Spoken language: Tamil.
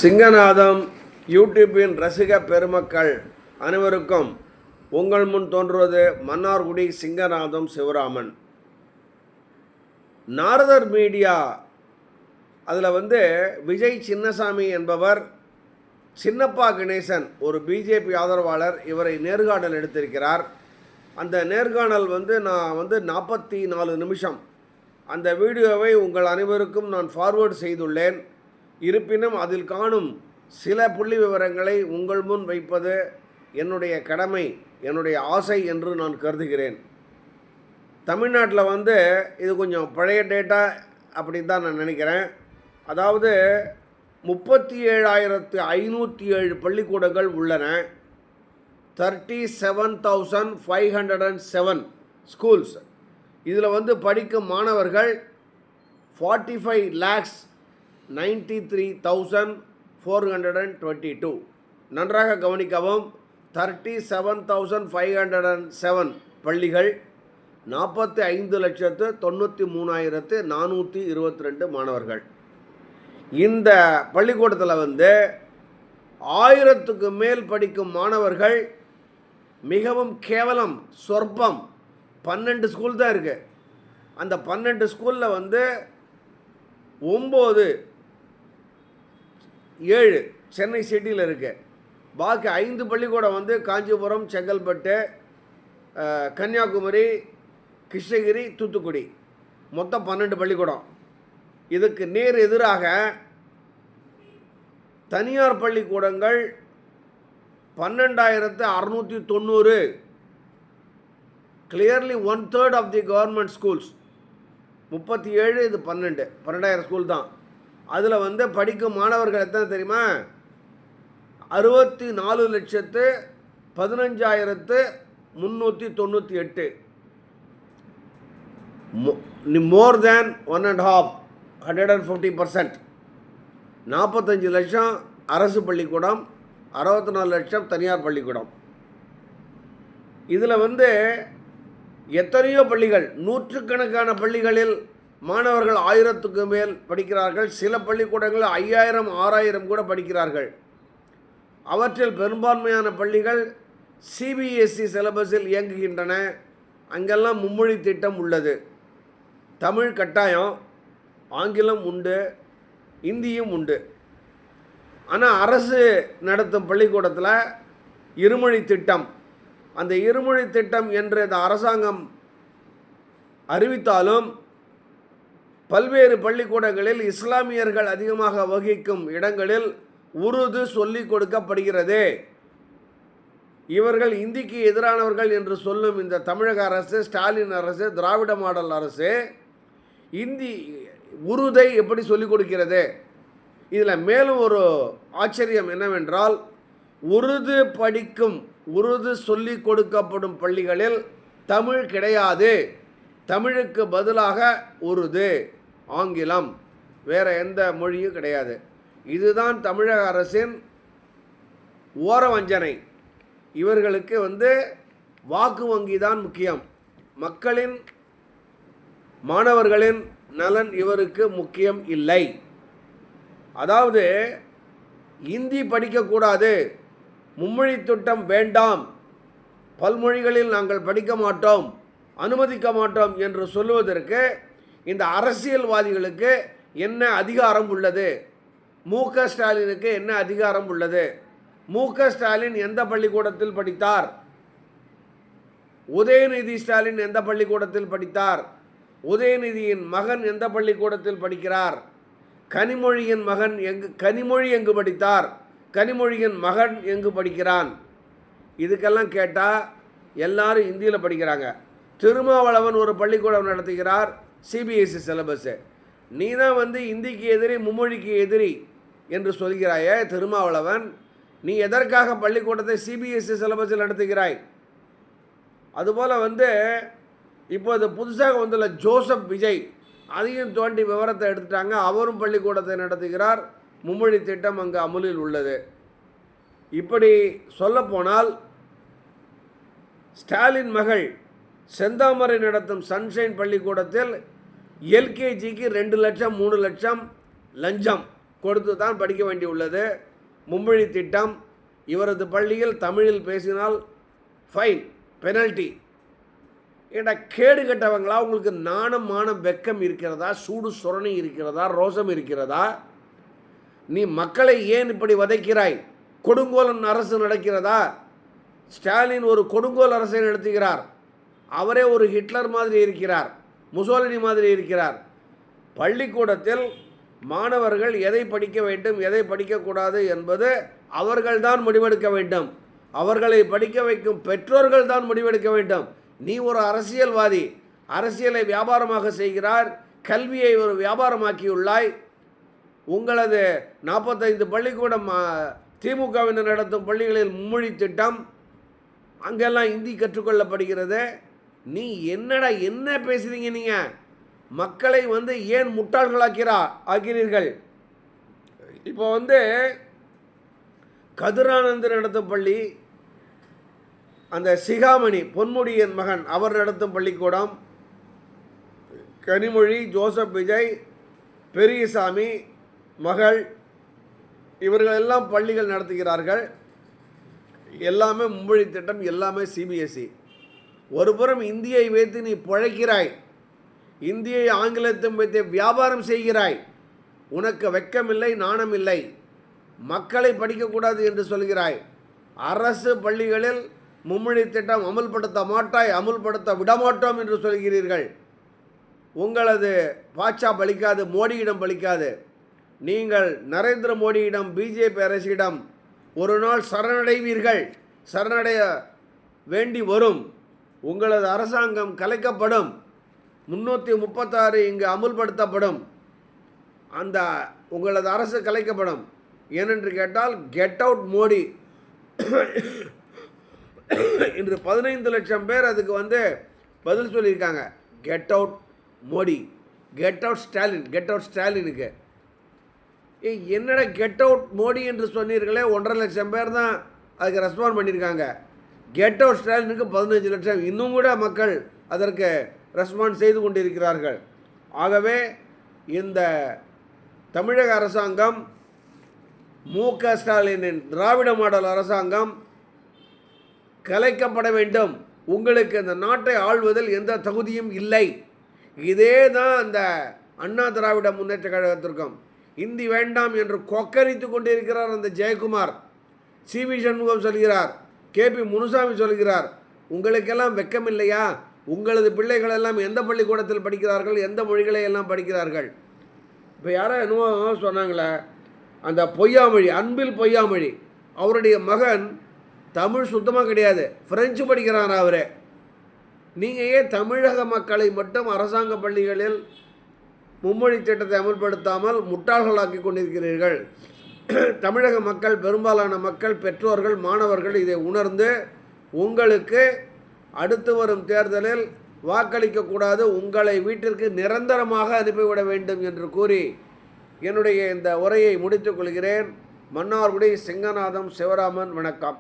சிங்கநாதம் யூடியூப்பின் ரசிக பெருமக்கள் அனைவருக்கும் உங்கள் முன் தோன்றுவது மன்னார்குடி சிங்கநாதம் சிவராமன். நாரதர் மீடியா அதில் விஜய் சின்னசாமி என்பவர் சின்னப்பா கணேசன் ஒரு பிஜேபி ஆதரவாளர் இவரை நேர்காணல் எடுத்திருக்கிறார். அந்த நேர்காணல் நான் 44 நிமிஷம் அந்த வீடியோவை உங்கள் அனைவருக்கும் நான் ஃபார்வேர்டு செய்துள்ளேன். இருப்பினும் அதில் காணும் சில புள்ளி விவரங்களை உங்கள் முன் வைப்பது என்னுடைய கடமை, என்னுடைய ஆசை என்று நான் கருதுகிறேன். தமிழ்நாட்டில் இது கொஞ்சம் பழைய டேட்டா அப்படின்னு தான் நான் நினைக்கிறேன். அதாவது 37,507 பள்ளிக்கூடங்கள் உள்ளன. 37,507 ஸ்கூல்ஸ். இதில் படிக்கும் மாணவர்கள் 45,93,422. நன்றாக கவனிக்கவும். 37,507 பள்ளிகள், 45,93,422 மாணவர்கள். இந்த பள்ளிக்கூடத்தில் 1000க்கு மேல் படிக்கும் மாணவர்கள். மிகவும் கேவலம், சொற்பம் 12 ஸ்கூல் தான் இருக்குது. அந்த 12 ஸ்கூலில் 9, 7 சென்னை சிட்டியில் இருக்குது. பாக்கி 5 பள்ளிக்கூடம் காஞ்சிபுரம், செங்கல்பட்டு, கன்னியாகுமரி, கிருஷ்ணகிரி, தூத்துக்குடி. மொத்தம் 12 பள்ளிக்கூடம். இதுக்கு நேர் எதிராக தனியார் பள்ளிக்கூடங்கள் 12,690. Clearly 1/3 of the government schools. 37, இது 12,000 ஸ்கூல் தான். அதில் படிக்கும் மாணவர்கள் எத்தனை தெரியுமா? 64,15,398. மோர் தேன் 1.5%. 45 லட்சம் அரசு பள்ளிக்கூடம், 64 லட்சம் தனியார் பள்ளிக்கூடம். இதில் எத்தனையோ பள்ளிகள், நூற்றுக்கணக்கான பள்ளிகளில் மாணவர்கள் 1000க்கு மேல் படிக்கிறார்கள். சில பள்ளிக்கூடங்கள் 5,000, 6,000 கூட படிக்கிறார்கள். அவற்றில் பெரும்பான்மையான பள்ளிகள் சிபிஎஸ்இ சிலபஸில் இயங்குகின்றன. அங்கெல்லாம் மும்மொழி திட்டம் உள்ளது. தமிழ் கட்டாயம், ஆங்கிலம் உண்டு, இந்தியும் உண்டு. ஆனால் அரசு நடத்தும் பள்ளிக்கூடத்தில் இருமொழி திட்டம். அந்த இருமொழி திட்டம் என்று இந்த அரசாங்கம் அறிவித்தாலும் பல்வேறு பள்ளிக்கூடங்களில் இஸ்லாமியர்கள் அதிகமாக வகிக்கும் இடங்களில் உருது சொல்லிக் கொடுக்கப்படுகிறது. இவர்கள் இந்திக்கு எதிரானவர்கள் என்று சொல்லும் இந்த தமிழக அரசு, ஸ்டாலின் அரசு, திராவிட மாடல் அரசு உருதை எப்படி சொல்லிக் கொடுக்கிறது? இதில் மேலும் ஒரு ஆச்சரியம் என்னவென்றால், உருது சொல்லிக் கொடுக்கப்படும் பள்ளிகளில் தமிழ் கிடையாது. தமிழுக்கு பதிலாக உருது, ஆங்கிலம், வேறு எந்த மொழியும் கிடையாது. இதுதான் தமிழக அரசின் ஓரவஞ்சனை. இவர்களுக்கு வாக்கு வங்கி தான் முக்கியம். மக்களின், மாணவர்களின் நலன் இவருக்கு முக்கியம் இல்லை. அதாவது இந்தி படிக்கக்கூடாது, மும்மொழி திட்டம் வேண்டாம், பல்மொழிகளில் நாங்கள் படிக்க மாட்டோம், அனுமதிக்க மாட்டோம் என்று சொல்லுவதற்கு இந்த அரசியல்வாதிகளுக்கு என்ன அதிகாரம் உள்ளது? மு.க. ஸ்டாலினுக்கு என்ன அதிகாரம் உள்ளது? மு.க. ஸ்டாலின் எந்த பள்ளிக்கூடத்தில் படித்தார்? உதயநிதி ஸ்டாலின் எந்த பள்ளிக்கூடத்தில் படித்தார்? உதயநிதியின் மகன் எந்த பள்ளிக்கூடத்தில் படிக்கிறார்? கனிமொழி எங்கு படித்தார்? கனிமொழியின் மகன் எங்கு படிக்கிறான்? இதுக்கெல்லாம் கேட்டால் எல்லாரும் இந்தியில் படிக்கிறாங்க. திருமாவளவன் ஒரு பள்ளிக்கூடம் நடத்துகிறார், சிபிஎஸ்இ சிலபஸ்ஸு. நீ தான் இந்திக்கு எதிரி, மும்மொழிக்கு எதிரி என்று சொல்கிறாயே திருமாவளவன். நீ எதற்காக பள்ளிக்கூடத்தை சிபிஎஸ்இ சிலபஸில் நடத்துகிறாய்? அதுபோல் இப்போது புதுசாக வந்துள்ள ஜோசப் விஜய், அதையும் தோண்டி விவரத்தை எடுத்துட்டாங்க. அவரும் பள்ளிக்கூடத்தை நடத்துகிறார். மும்மொழி திட்டம் அங்கு அமுலில் உள்ளது. இப்படி சொல்லப்போனால் ஸ்டாலின் மகள் செந்தாமரை நடத்தும் சன்ஷைன் பள்ளிக்கூடத்தில் எல்கேஜிக்கு 2 லட்சம் 3 லட்சம் லஞ்சம். கொடுத்து தான் படிக்க வேண்டியுள்ளது. மும்மொழி திட்டம். இவரது பள்ளியில் தமிழில் பேசினால் ஃபைன், பெனல்ட்டி. ஏண்டா கேடு கட்டவங்களா? உங்களுக்கு நாணம் மானம் வெக்கம் இருக்கிறதா? சூடு சுரணை இருக்கிறதா? ரோசம் இருக்கிறதா? நீ மக்களை ஏன் இப்படி வதைக்கிறாய்? கொடுங்கோலன் அரசு நடக்கிறதா? ஸ்டாலின் ஒரு கொடுங்கோல் அரசை நடத்துகிறார். அவரே ஒரு ஹிட்லர் மாதிரி இருக்கிறார், முசோலினி மாதிரி இருக்கிறார். பள்ளிக்கூடத்தில் மாணவர்கள் எதை படிக்க வேண்டும், எதை படிக்கக்கூடாது என்பது அவர்கள்தான் முடிவெடுக்க வேண்டும். அவர்களை படிக்க வைக்கும் பெற்றோர்கள் தான் முடிவெடுக்க வேண்டும். நீ ஒரு அரசியல்வாதி, அரசியலை வியாபாரமாக செய்கிறார், கல்வியை ஒரு வியாபாரமாக்கியுள்ளாய். உங்களது 45 பள்ளிக்கூடம் திமுகவினர் நடத்தும் பள்ளிகளில் மும்மொழி திட்டம், அங்கெல்லாம் இந்தி கற்றுக்கொள்ளப்படுகிறது. நீ என்னடா என்ன பேசுகிறீங்க? நீங்கள் மக்களை ஏன் ஆக்கிறீர்கள்? இப்போ கதிரானந்து நடத்தும் பள்ளி, அந்த சிகாமணி பொன்முடியின் மகன் அவர் நடத்தும் பள்ளிக்கூடம், கனிமொழி, ஜோசப் விஜய், பெரியசாமி மகள், இவர்கள் எல்லாம் பள்ளிகள் நடத்துகிறார்கள். எல்லாமே மும்மொழி திட்டம், எல்லாமே சிபிஎஸ்இ. ஒருபுறம் இந்தியை வைத்து நீ பிழைக்கிறாய், இந்தியை ஆங்கிலத்தையும் வைத்து வியாபாரம் செய்கிறாய். உனக்கு வெட்கமில்லை, நாணமில்லை. மக்களை படிக்கக்கூடாது என்று சொல்கிறாய். அரசு பள்ளிகளில் மும்மொழி திட்டம் அமுல்படுத்த மாட்டாய், அமுல்படுத்த விடமாட்டோம் என்று சொல்கிறீர்கள். உங்களது பாட்சா பலிக்காது, மோடியிடம் பலிக்காது. நீங்கள் நரேந்திர மோடியிடம், பிஜேபி அரசிடம் ஒரு நாள் சரணடைவீர்கள், சரணடைய வேண்டி வரும். உங்களது அரசாங்கம் கலைக்கப்படும், 336 இங்கு அமுல்படுத்தப்படும். அந்த உங்களது அரசு கலைக்கப்படும். ஏனென்று கேட்டால் கெட் அவுட் மோடி. இன்று 15 லட்சம் பேர் அதுக்கு பதில் சொல்லியிருக்காங்க. Get out Modi, get out Stalin, get out ஸ்டாலினுக்கு. என்னடா கெட் அவுட் மோடி என்று சொன்னீர்களே, 1.5 லட்சம் பேர் தான் அதுக்கு ரெஸ்பாண்ட் பண்ணியிருக்காங்க. கெட் அவுட் ஸ்டாலினுக்கு 15 லட்சம். இன்னும் கூட மக்கள் அதற்கு ரெஸ்பாண்ட் செய்து கொண்டிருக்கிறார்கள். ஆகவே இந்த தமிழக அரசாங்கம், மு.க. ஸ்டாலினின் திராவிட மாடல் அரசாங்கம் கலைக்கப்பட வேண்டும். உங்களுக்கு இந்த நாட்டை ஆள்வதில் எந்த தகுதியும் இல்லை. இதே தான் அந்த அண்ணா திராவிட முன்னேற்ற கழகத்திற்கும். இந்தி வேண்டாம் என்று கொக்கரித்து கொண்டிருக்கிறார் அந்த ஜெயக்குமார். சி.வி. சண்முகம் சொல்கிறார், கே.பி. முனுசாமி சொல்கிறார். உங்களுக்கெல்லாம் வெக்கமில்லையா? உங்களது பிள்ளைகள் எல்லாம் எந்த பள்ளிக்கூடத்தில் படிக்கிறார்கள், எந்த மொழிகளை எல்லாம் படிக்கிறார்கள்? இப்போ யாரோ என்னவோ சொன்னாங்களே, அந்த பொய்யாமொழி, அன்பில் பொய்யாமொழி, அவருடைய மகன் தமிழ் சுத்தமாக கிடையாது, ஃப்ரெஞ்சு படிக்கிறார் அவரே. நீங்கள் ஏன் தமிழக மக்களை மட்டும் அரசாங்க பள்ளிகளில் மும்மொழி திட்டத்தை அமல்படுத்தாமல் முட்டாள்களாக்கி கொண்டிருக்கிறீர்கள்? தமிழக மக்கள், பெரும்பாலான மக்கள், பெற்றோர்கள், மாணவர்கள் இதை உணர்ந்து உங்களுக்கு அடுத்து வரும் தேர்தலில் வாக்களிக்கக்கூடாது, உங்களை வீட்டிற்கு நிரந்தரமாக அனுப்பிவிட வேண்டும் என்று கூறி என்னுடைய இந்த உரையை முடித்துக் கொள்கிறேன். மன்னார்குடி சிங்கநாதம் சிவராமன். வணக்கம்.